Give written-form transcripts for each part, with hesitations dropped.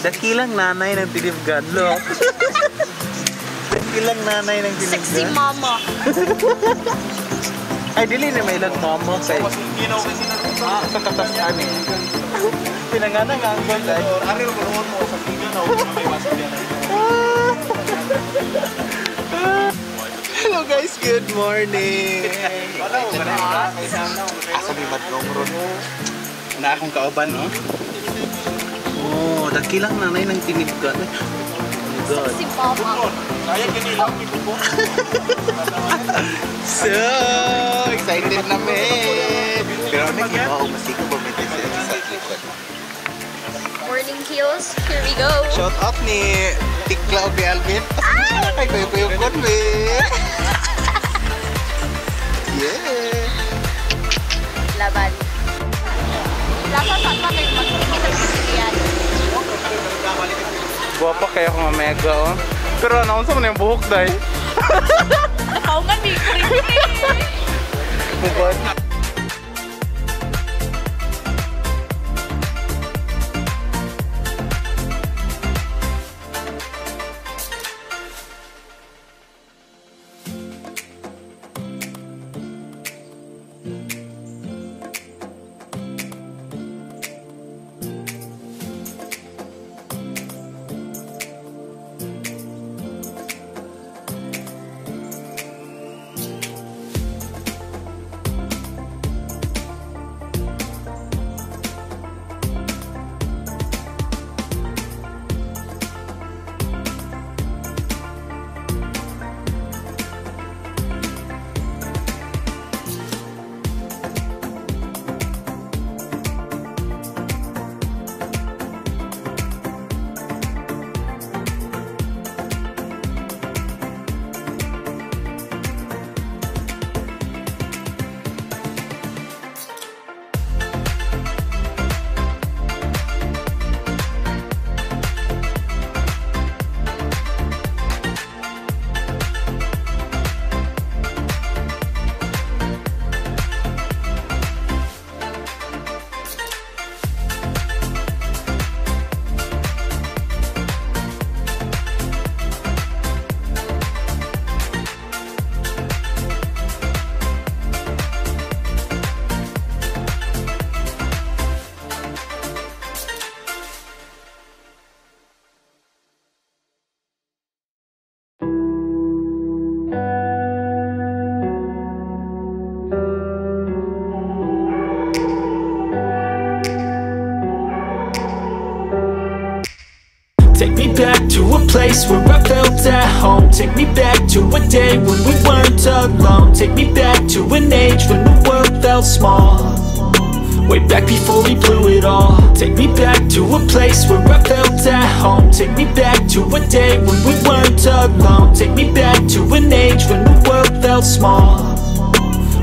Dakilang nanay ng tinibgan, look. Dakilang nanay ng tinibgan. Sexy mama. Ay, dili na may ilang mama kay. Sa katasan eh. Pinanganang ang gold ay. Ariel, maroon mo sa tingin na may masakyan. Hello guys, good morning. Asa may madlong ron. Na akong kauban, no? Oh, dakilang nanay ng tinibgan. Sexy mama. So excited namin. Pero nag-iba ako masika ba may sa likod. Morning heels, here we go. Shout out ni Tiklaw ni Alvin. Ay, kuyo-kuyo ko yeah. Laban. Lasa sa kayo magkikita sa yan. Guwapa kayo kung mamega, oh. Pero ano, saan mo na yung buhok, day? Ako nga, di creepy. Bukod. Take me back to a place where I felt at home. Take me back to a day when we weren't alone. Take me back to an age when the world felt small. Way back before we blew it all. Take me back to a place where I felt at home. Take me back to a day when we weren't alone. Take me back to an age when the world felt small.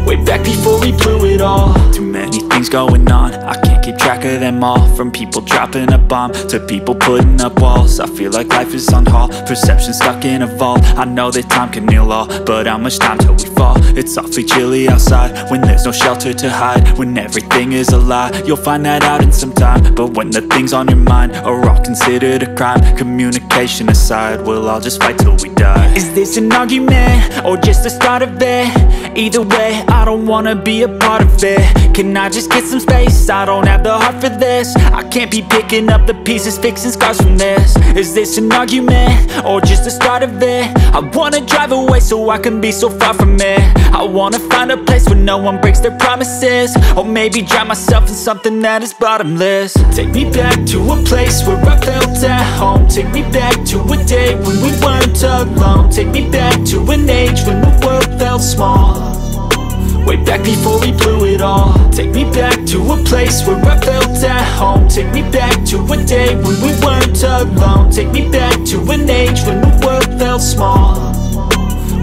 Way back before we blew it all. Too many things going on, I can't keep track of them all. From people dropping a bomb to people putting up walls. I feel like life is on hold, perception stuck in a vault. I know that time can heal all, but how much time till we fall? It's awfully chilly outside when there's no shelter to hide. When everything is a lie, you'll find that out in some time. But when the things on your mind are all considered a crime, communication aside, we'll all just fight till we die. Is this an argument or just the start of it? Either way, I don't wanna be a part of it. Can I just get some space? I don't have the heart for this. I can't be picking up the pieces, fixing scars from this. Is this an argument or just the start of it? I wanna drive away so I can be so far from it. I wanna find a place where no one breaks their promises. Or maybe drown myself in something that is bottomless. Take me back to a place where I felt at home. Take me back to a day when we weren't alone. Take me back to an age when the world felt small. Way back before we blew it all. Take me back to a place where I felt at home. Take me back to a day when we weren't alone. Take me back to an age when the world felt small.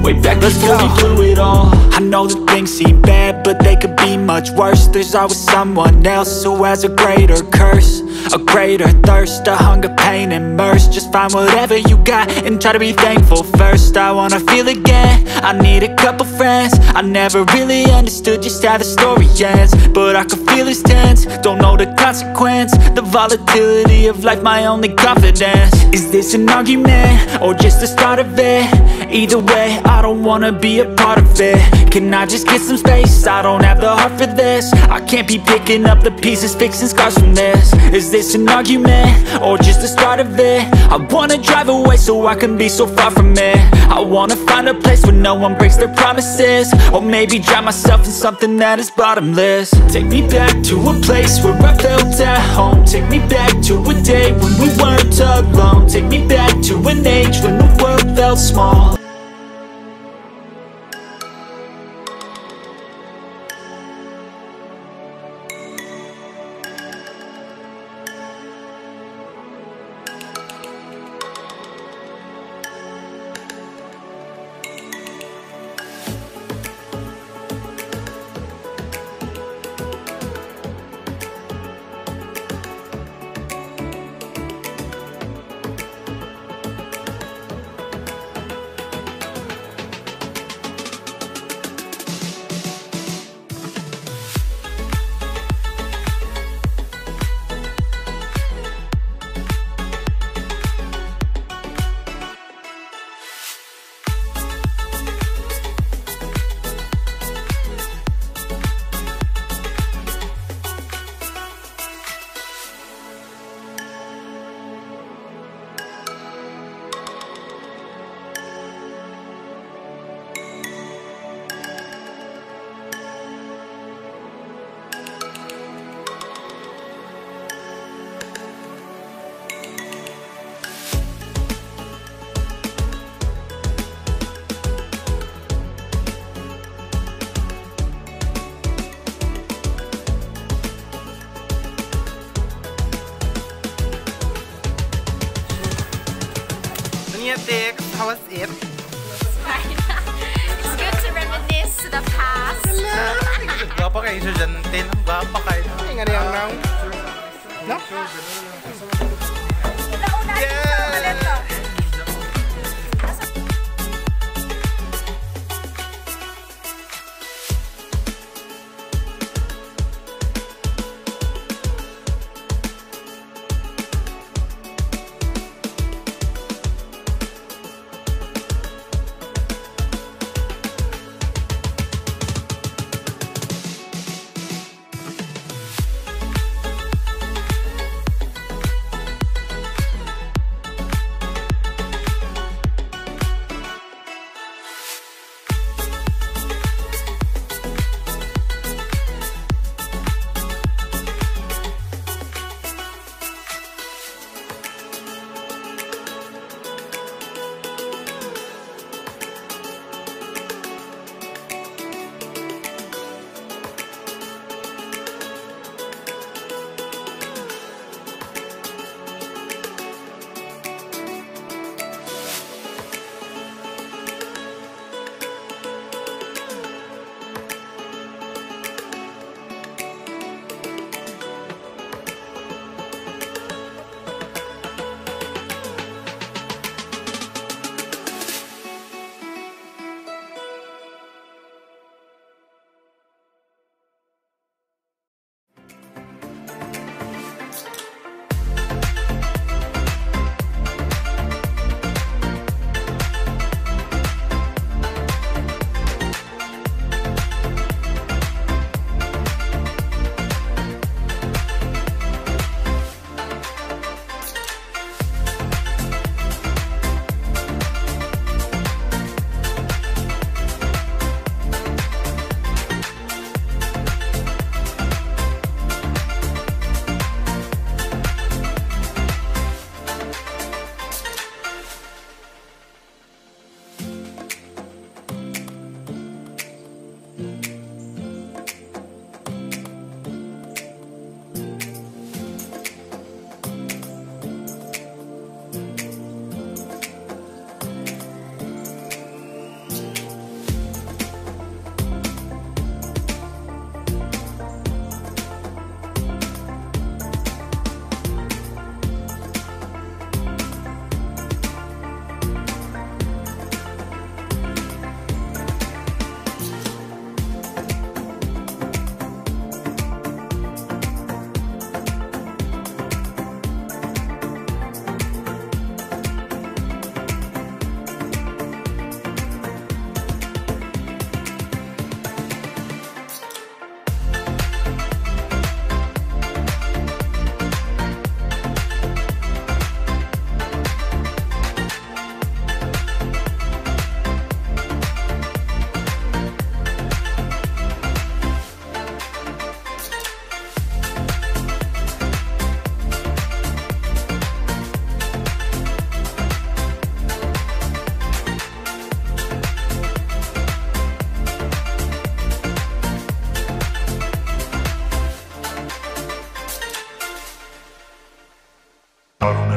Way back before we blew it all. I know that things seem bad, but they could be much worse. There's always someone else who has a greater curse, a greater thirst, a hunger, pain, and mercy. Just find whatever you got and try to be thankful first. I wanna feel again, I need a couple friends. I never really understood just how the story ends, but I can feel it's tense, don't know the consequence. The volatility of life, my only confidence. Is this an argument, or just the start of it? Either way, I don't wanna be a part of it. Can I just get some space? I don't have the heart for this. I can't be picking up the pieces, fixing scars from this. Is this an argument, or just the start of it? I wanna drive away so I can be so far from it. I wanna find a place where no one breaks their promises, or maybe drown myself in something that is bottomless. Take me back to a place where I felt at home. Take me back to a day when we weren't alone. Take me back to an age when the world felt small. How was it? It's good to reminisce to the past. Gwapa kayo estudyante, no? Gwapa kayo. Ay, nga niyang now. No?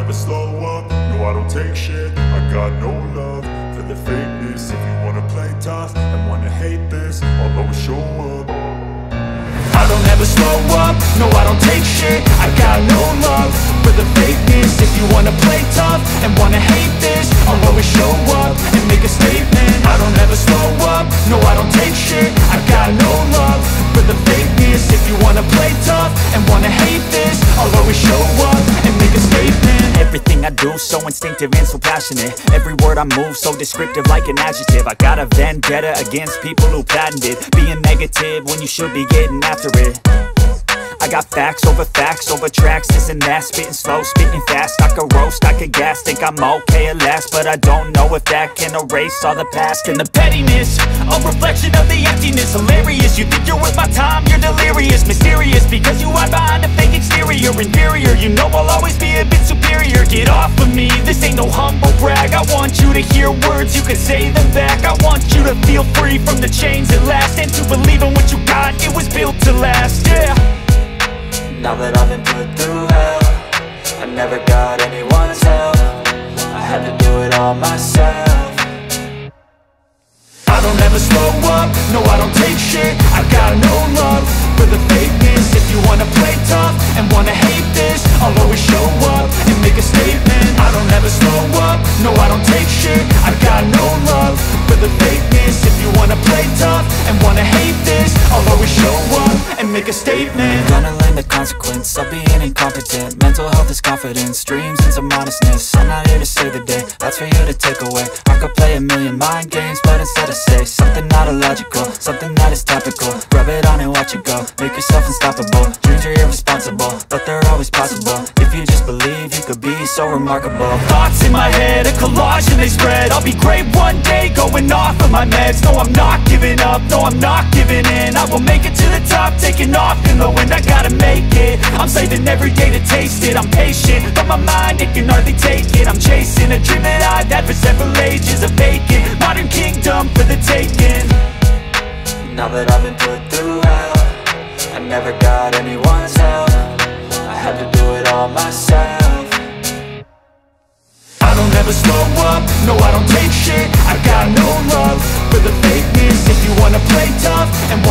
never slow up, no I don't take shit. I got no love for the fakeness. If you wanna play tough and wanna hate this, I'll always show up. I don't ever slow up, no I don't take shit. I got no love for the fakeness. If you wanna play tough and wanna hate this, I'll always show up and make a statement. I don't ever slow up, no I don't take shit. I got no love for the fakeness. If you wanna play tough and wanna hate this, I'll always show up and make a statement. Everything I do so instinctive and so passionate. Every word I move so descriptive like an adjective. I got a vendetta against people who patented being negative when you should be getting after it. I got facts over tracks, this and that. Spitting slow, spitting fast, I could roast, I could gas. Think I'm okay at last, but I don't know if that can erase all the past. And the pettiness, a reflection of the emptiness. Hilarious, you think you're worth my time, you're delirious. Mysterious, because you hide behind a fake exterior. Inferior, you know I'll always be a bit superior. Get off of me, this ain't no humble brag. I want you to hear words, you can say them back. I want you to feel free from the chains at last, and to believe in what you got, it was built to last, yeah. Now that I've been put through hell, I never got anyone's help. I had to do it all myself. I don't ever slow up, no I don't take shit. I got no love for the fakeness. If you wanna play tough and wanna hate this, I'll always show up and make a statement. I don't ever slow up, no I don't take shit. I got no love for the fakeness. If you wanna play tough and wanna hate this, I'll always show up and make a statement. Gonna learn the consequence of being incompetent. Mental health is confidence, dreams and some honestness. I'm not here to save the day, that's for you to take away. I could play a million mind games, but instead I say something not illogical, something that is topical. Rub it on and watch it go, make yourself unstoppable. Dreams are irresponsible, but they're always possible. If you just believe, you could be so remarkable. Thoughts in my head, a collage and they spread. I'll be great one day, going off of my meds. No, I'm not giving up, no, I'm not giving in. I will make it to the top, taking off in the wind. I gotta make it, I'm saving every day to taste it. I'm patient, but my mind, it can hardly take it. I'm chasing a dream that I've had for several ages. A vacant, modern kingdom for the taking. Now that I've been put through hell, I never got anyone's help. I had to do it all myself. I don't ever slow up, no I don't take shit. I got no love for the fakeness. If you wanna play tough and